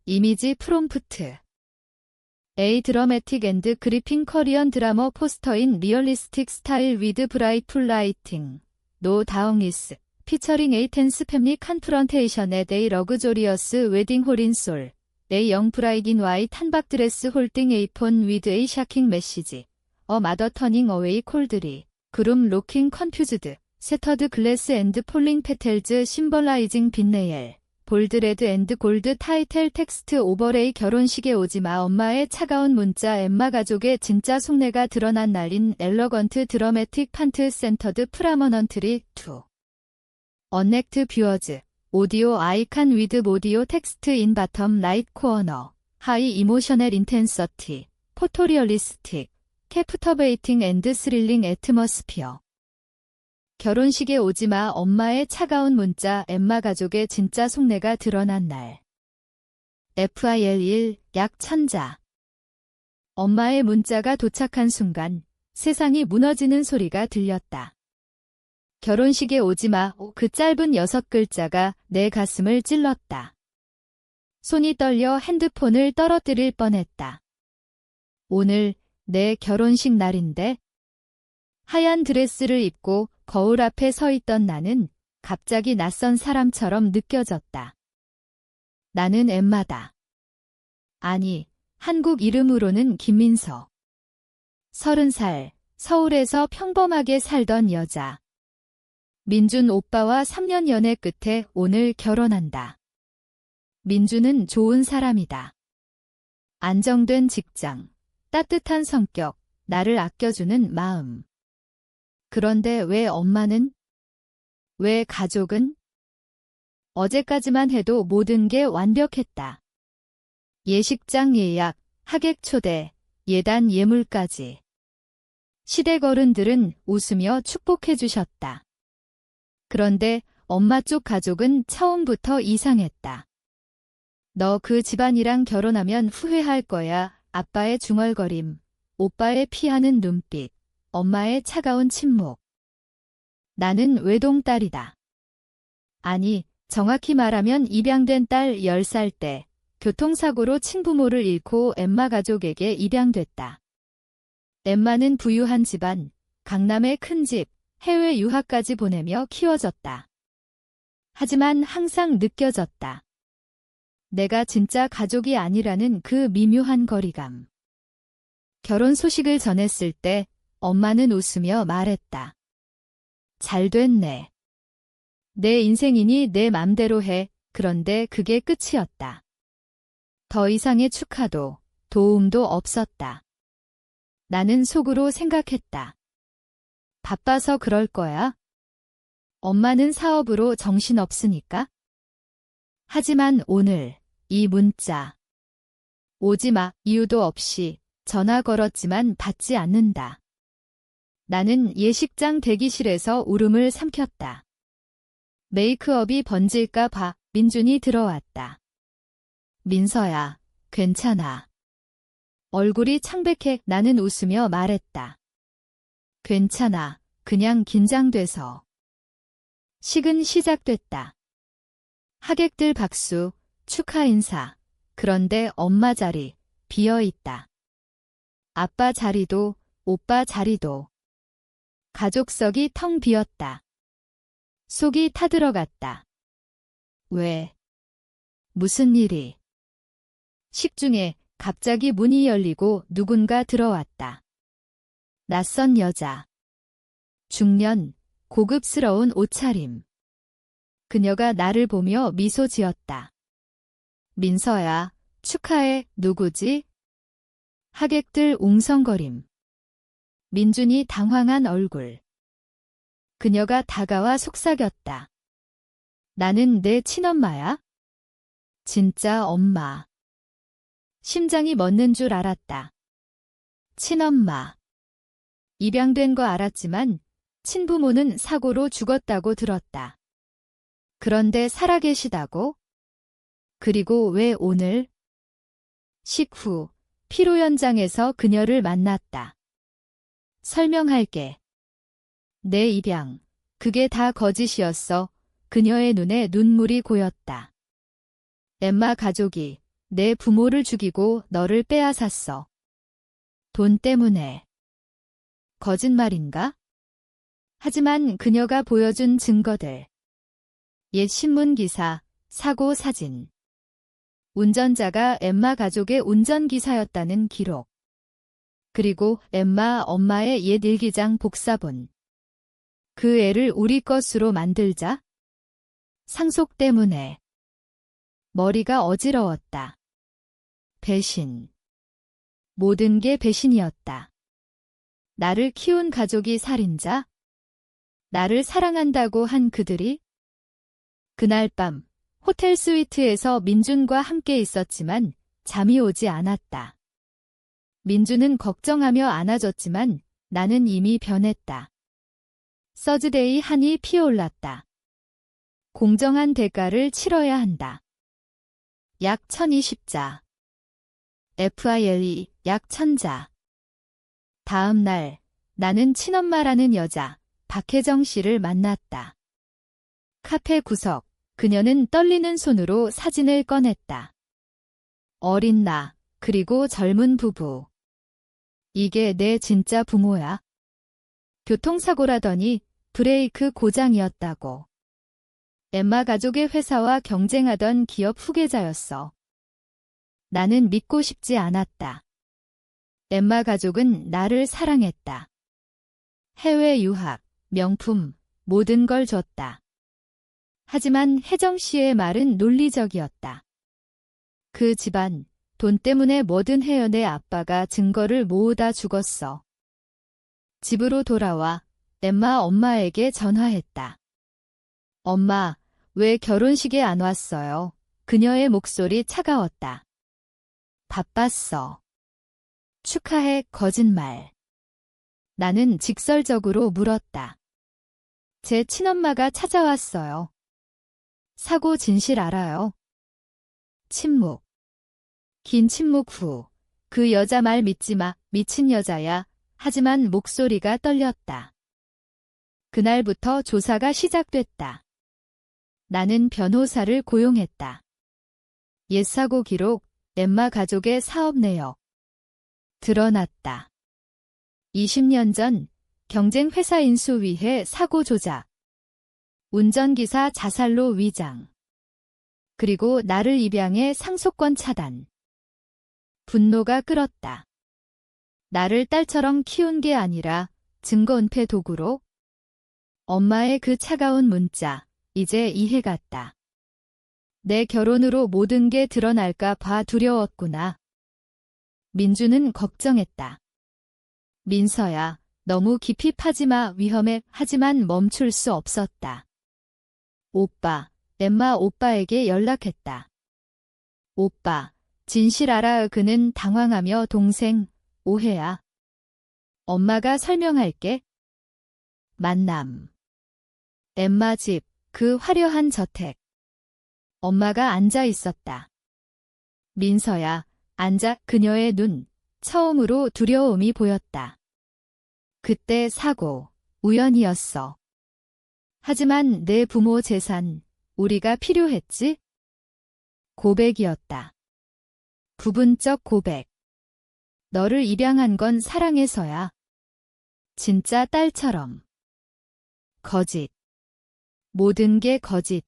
이미지 프롬프트. A 드라마틱 앤드 그리핑 커리언 드라마 포스터인 리얼리스틱 스타일 위드 브라이트풀 라이팅. 노 다웅이스. 피처링 A 텐스 패밀리 컨프런테이션 앳 A 러그조리어스 웨딩 홀 인 솔. A 영 브라이드 인 와이트 한박 드레스 홀딩 A 폰 위드 A 샤킹 메시지. 어 마더 터닝 어웨이 콜드리. 그룸 로킹 컨퓨즈드. 세터드 글래스 앤드 폴링 페텔즈 심벌라이징 빈네일. 볼드 레드 앤드 골드 타이틀 텍스트 오버레이 결혼식에 오지마 엄마의 차가운 문자 엠마 가족의 진짜 속내가 드러난 날인 엘러건트 드러매틱 판트 센터드 프라머넌트리 2. 언넥트 뷰어즈. 오디오 아이칸 위드 오디오 텍스트 인 바텀 라이트 코어너. 하이 이모셔넬 인텐서티. 포토리얼리스틱. 캐프터베이팅 앤드 스릴링 애트머스피어. 결혼식에 오지마 엄마의 차가운 문자 엠마 가족의 진짜 속내가 드러난 날. FIL1 약 천자. 엄마의 문자가 도착한 순간 세상이 무너지는 소리가 들렸다. 결혼식에 오지마 그 짧은 6글자가 내 가슴을 찔렀다. 손이 떨려 핸드폰을 떨어뜨릴 뻔했다. 오늘 내 결혼식 날인데. 하얀 드레스를 입고 거울 앞에 서 있던 나는 갑자기 낯선 사람처럼 느껴졌다. 나는 엠마다. 아니, 한국 이름으로는 김민서. 30살, 서울에서 평범하게 살던 여자. 민준 오빠와 3년 연애 끝에 오늘 결혼한다. 민준은 좋은 사람이다. 안정된 직장, 따뜻한 성격, 나를 아껴주는 마음. 그런데 왜 엄마는? 왜 가족은? 어제까지만 해도 모든 게 완벽했다. 예식장 예약, 하객 초대, 예단 예물까지. 시댁 어른들은 웃으며 축복해 주셨다. 그런데 엄마 쪽 가족은 처음부터 이상했다. 너 그 집안이랑 결혼하면 후회할 거야. 아빠의 중얼거림, 오빠의 피하는 눈빛. 엄마의 차가운 침묵. 나는 외동딸이다. 아니, 정확히 말하면 입양된 딸 10살 때 교통사고로 친부모를 잃고 엠마 가족에게 입양됐다. 엠마는 부유한 집안, 강남의 큰 집, 해외 유학까지 보내며 키워졌다. 하지만 항상 느껴졌다. 내가 진짜 가족이 아니라는 그 미묘한 거리감. 결혼 소식을 전했을 때 엄마는 웃으며 말했다. 잘 됐네. 내 인생이니 내 맘대로 해. 그런데 그게 끝이었다. 더 이상의 축하도, 도움도 없었다. 나는 속으로 생각했다. 바빠서 그럴 거야? 엄마는 사업으로 정신없으니까? 하지만 오늘, 이 문자. 오지마, 이유도 없이 전화 걸었지만 받지 않는다. 나는 예식장 대기실에서 울음을 삼켰다. 메이크업이 번질까 봐 민준이 들어왔다. 민서야, 괜찮아. 얼굴이 창백해. 나는 웃으며 말했다. 괜찮아, 그냥 긴장돼서. 식은 시작됐다. 하객들 박수, 축하 인사. 그런데 엄마 자리, 비어있다. 아빠 자리도, 오빠 자리도. 가족석이 텅 비었다. 속이 타들어갔다. 왜? 무슨 일이? 식중에 갑자기 문이 열리고 누군가 들어왔다. 낯선 여자. 중년, 고급스러운 옷차림. 그녀가 나를 보며 미소 지었다. 민서야, 축하해. 누구지? 하객들 웅성거림. 민준이 당황한 얼굴. 그녀가 다가와 속삭였다. 나는 내 친엄마야? 진짜 엄마. 심장이 멎는 줄 알았다. 친엄마. 입양된 거 알았지만 친부모는 사고로 죽었다고 들었다. 그런데 살아계시다고? 그리고 왜 오늘? 식후 피로 현장에서 그녀를 만났다. 설명할게. 내 입양, 그게 다 거짓이었어. 그녀의 눈에 눈물이 고였다. 엠마 가족이 내 부모를 죽이고 너를 빼앗았어. 돈 때문에. 거짓말인가? 하지만 그녀가 보여준 증거들. 옛 신문 기사, 사고 사진. 운전자가 엠마 가족의 운전기사였다는 기록. 그리고 엠마 엄마의 옛 일기장 복사본. 그 애를 우리 것으로 만들자? 상속 때문에. 머리가 어지러웠다. 배신. 모든 게 배신이었다. 나를 키운 가족이 살인자? 나를 사랑한다고 한 그들이? 그날 밤 호텔 스위트에서 민준과 함께 있었지만 잠이 오지 않았다. 민준은 걱정하며 안아줬지만 나는 이미 변했다. 서즈데이 한이 피어올랐다. 공정한 대가를 치러야 한다. 약 1020자. FILE 약 1000자. 다음 날 나는 친엄마라는 여자 박혜정 씨를 만났다. 카페 구석. 그녀는 떨리는 손으로 사진을 꺼냈다. 어린 나, 그리고 젊은 부부. 이게 내 진짜 부모야. 교통사고라더니 브레이크 고장이었다고. 엠마 가족의 회사와 경쟁하던 기업 후계자였어. 나는 믿고 싶지 않았다. 엠마 가족은 나를 사랑했다. 해외 유학, 명품, 모든 걸 줬다. 하지만 혜정 씨의 말은 논리적이었다. 그 집안, 돈 때문에 뭐든 해요. 내 아빠가 증거를 모으다 죽었어. 집으로 돌아와 엠마 엄마에게 전화했다. 엄마, 왜 결혼식에 안 왔어요? 그녀의 목소리 차가웠다. 바빴어. 축하해. 거짓말. 나는 직설적으로 물었다. 제 친엄마가 찾아왔어요. 사고 진실 알아요? 침묵. 긴 침묵 후. 그 여자 말 믿지 마. 미친 여자야. 하지만 목소리가 떨렸다. 그날부터 조사가 시작됐다. 나는 변호사를 고용했다. 옛 사고 기록, 엠마 가족의 사업 내역. 드러났다. 20년 전 경쟁 회사 인수 위해 사고 조작. 운전기사 자살로 위장. 그리고 나를 입양해 상속권 차단. 분노가 끓었다. 나를 딸처럼 키운 게 아니라 증거 은폐 도구로? 엄마의 그 차가운 문자, 이제 이해갔다. 내 결혼으로 모든 게 드러날까 봐 두려웠구나. 민주는 걱정했다. 민서야, 너무 깊이 파지 마. 위험해. 하지만 멈출 수 없었다. 오빠, 엠마 오빠에게 연락했다. 오빠, 진실 알아. 그는 당황하며 동생, 오해야. 엄마가 설명할게. 만남. 엠마 집, 그 화려한 저택. 엄마가 앉아 있었다. 민서야, 앉아. 그녀의 눈, 처음으로 두려움이 보였다. 그때 사고, 우연이었어. 하지만 내 부모 재산, 우리가 필요했지? 고백이었다. 부분적 고백. 너를 입양한 건 사랑해서야. 진짜 딸처럼. 거짓. 모든 게 거짓.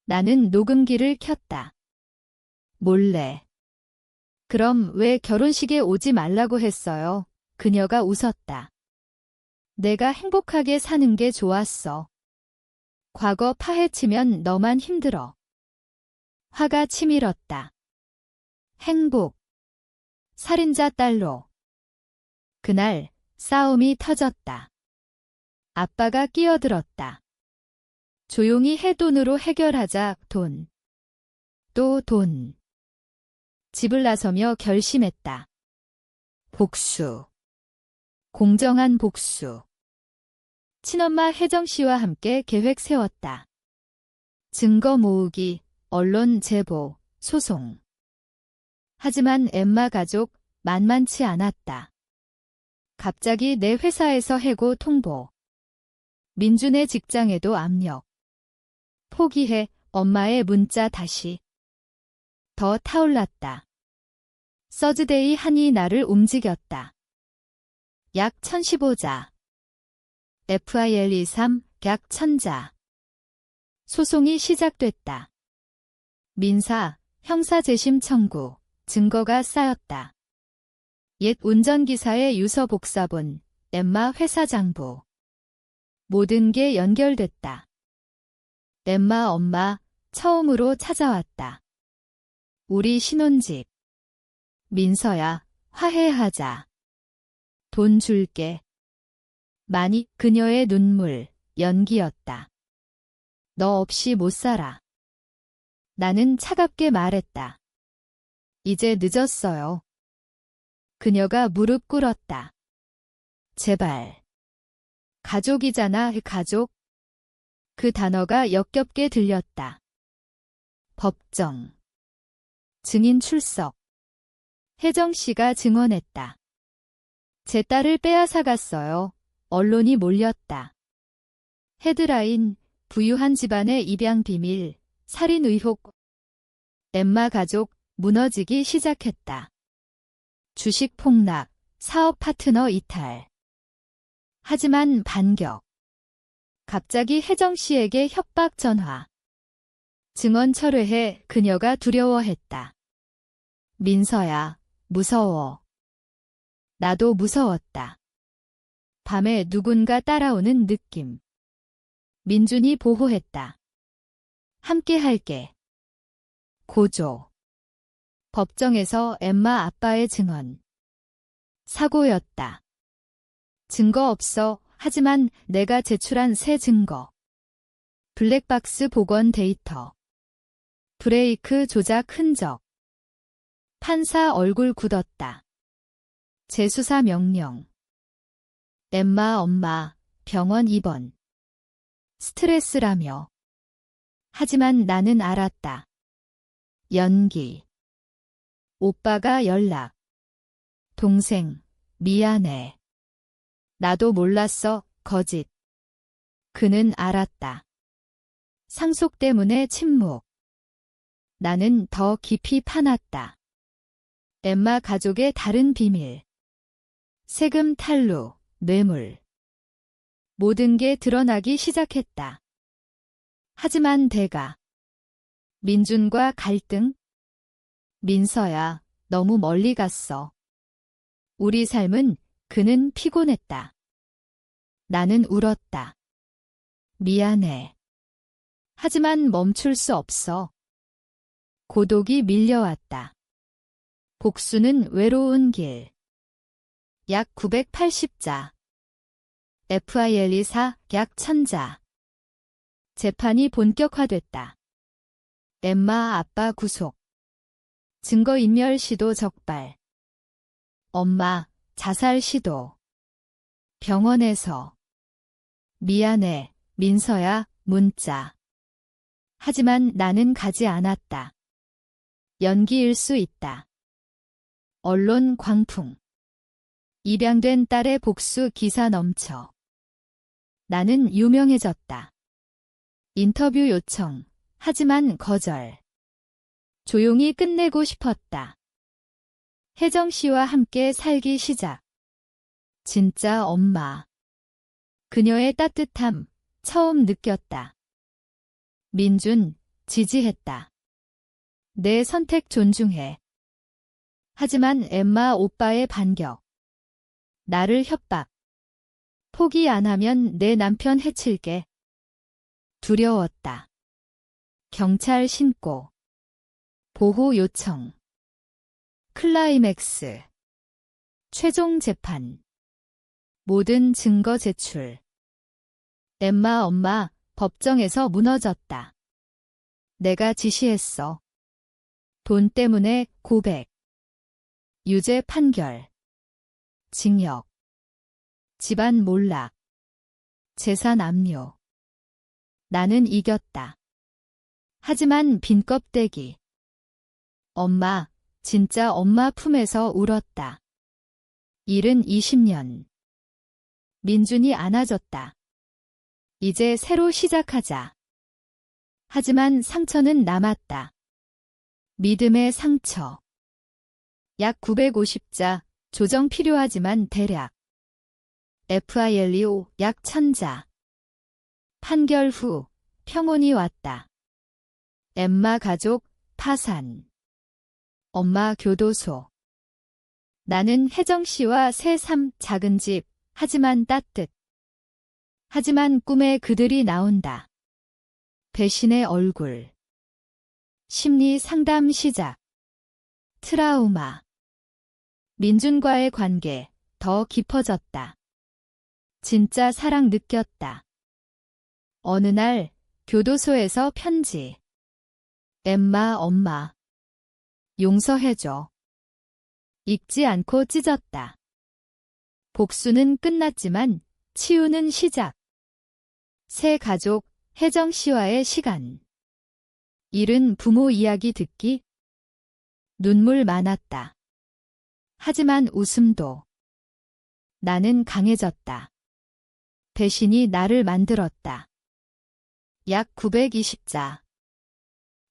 나는 녹음기를 켰다. 몰래. 그럼 왜 결혼식에 오지 말라고 했어요? 그녀가 웃었다. 내가 행복하게 사는 게 좋았어. 과거 파헤치면 너만 힘들어. 화가 치밀었다. 행복. 살인자 딸로. 그날 싸움이 터졌다. 아빠가 끼어들었다. 조용히 해. 돈으로 해결하자. 돈. 또 돈. 집을 나서며 결심했다. 복수. 공정한 복수. 친엄마 혜정 씨와 함께 계획 세웠다. 증거 모으기, 언론 제보, 소송. 하지만 엠마 가족 만만치 않았다. 갑자기 내 회사에서 해고 통보. 민준의 직장에도 압력. 포기해. 엄마의 문자 다시. 더 타올랐다. 서즈데이 한이 나를 움직였다. 약 1015자. FIL23 약 1000자. 소송이 시작됐다. 민사, 형사 재심 청구, 증거가 쌓였다. 옛 운전기사의 유서 복사본, 엠마 회사 장부. 모든 게 연결됐다. 엠마 엄마, 처음으로 찾아왔다. 우리 신혼집. 민서야, 화해하자. 돈 줄게. 많이 그녀의 눈물, 연기였다. 너 없이 못 살아. 나는 차갑게 말했다. 이제 늦었어요. 그녀가 무릎 꿇었다. 제발. 가족이잖아, 가족. 그 단어가 역겹게 들렸다. 법정. 증인 출석. 혜정 씨가 증언했다. 제 딸을 빼앗아갔어요. 언론이 몰렸다. 헤드라인, 부유한 집안의 입양 비밀, 살인 의혹. 엠마 가족, 무너지기 시작했다. 주식 폭락, 사업 파트너 이탈. 하지만 반격. 갑자기 혜정 씨에게 협박 전화. 증언 철회해. 그녀가 두려워했다. 민서야, 무서워. 나도 무서웠다. 밤에 누군가 따라오는 느낌. 민준이 보호했다. 함께 할게. 고조. 법정에서 엠마 아빠의 증언. 사고였다. 증거 없어. 하지만 내가 제출한 새 증거. 블랙박스 복원 데이터. 브레이크 조작 흔적. 판사 얼굴 굳었다. 재수사 명령. 엠마 엄마, 병원 입원. 스트레스라며. 하지만 나는 알았다. 연기. 오빠가 연락. 동생, 미안해. 나도 몰랐어, 거짓. 그는 알았다. 상속 때문에 침묵. 나는 더 깊이 파놨다. 엠마 가족의 다른 비밀. 세금 탈루, 뇌물. 모든 게 드러나기 시작했다. 하지만 대가. 민준과 갈등? 민서야, 너무 멀리 갔어. 우리 삶은 그는 피곤했다. 나는 울었다. 미안해. 하지만 멈출 수 없어. 고독이 밀려왔다. 복수는 외로운 길. 약 980자. FIL24 약 1000자. 재판이 본격화됐다. 엠마 아빠 구속. 증거인멸 시도 적발. 엄마, 자살 시도. 병원에서. 미안해, 민서야, 문자. 하지만 나는 가지 않았다. 연기일 수 있다. 언론 광풍. 입양된 딸의 복수 기사 넘쳐. 나는 유명해졌다. 인터뷰 요청. 하지만 거절. 조용히 끝내고 싶었다. 혜정 씨와 함께 살기 시작. 진짜 엄마. 그녀의 따뜻함, 처음 느꼈다. 민준, 지지했다. 내 선택 존중해. 하지만 엠마 오빠의 반격. 나를 협박. 포기 안 하면 내 남편 해칠게. 두려웠다. 경찰 신고. 보호 요청. 클라이맥스. 최종 재판. 모든 증거 제출. 엠마 엄마, 법정에서 무너졌다. 내가 지시했어. 돈 때문에 고백. 유죄 판결. 징역. 집안 몰락. 재산 압류. 나는 이겼다. 하지만 빈 껍데기. 엄마, 진짜 엄마 품에서 울었다. 일은 20년. 민준이 안아줬다. 이제 새로 시작하자. 하지만 상처는 남았다. 믿음의 상처. 약 950자, 조정 필요하지만 대략. FILEO 약 1000자. 판결 후 평온이 왔다. 엠마 가족 파산. 엄마 교도소. 나는 혜정 씨와 새삼 작은 집, 하지만 따뜻. 하지만 꿈에 그들이 나온다. 배신의 얼굴. 심리 상담 시작. 트라우마. 민준과의 관계 더 깊어졌다. 진짜 사랑 느꼈다. 어느 날 교도소에서 편지. 엠마 엄마. 용서해줘. 읽지 않고 찢었다. 복수는 끝났지만 치유는 시작. 새 가족 혜정 씨와의 시간. 잃은 부모 이야기 듣기. 눈물 많았다. 하지만 웃음도. 나는 강해졌다. 배신이 나를 만들었다. 약 920자.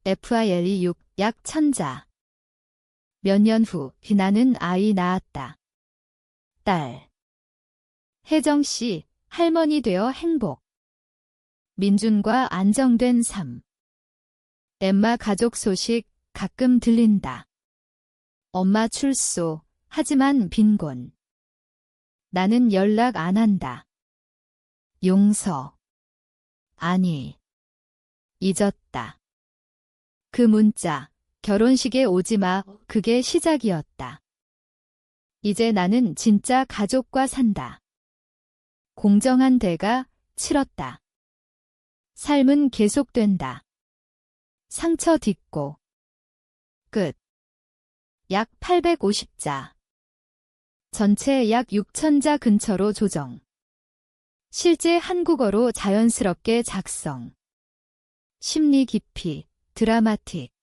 FILE6 약 1000자. 몇 년 후 나는 아이 낳았다. 딸. 혜정 씨, 할머니 되어 행복. 민준과 안정된 삶. 엠마 가족 소식 가끔 들린다. 엄마 출소, 하지만 빈곤. 나는 연락 안 한다. 용서. 아니. 잊었다. 그 문자, 결혼식에 오지 마, 그게 시작이었다. 이제 나는 진짜 가족과 산다. 공정한 대가 치렀다. 삶은 계속된다. 상처 딛고. 끝. 약 850자. 전체 약 6000자 근처로 조정. 실제 한국어로 자연스럽게 작성. 심리 깊이, 드라마틱.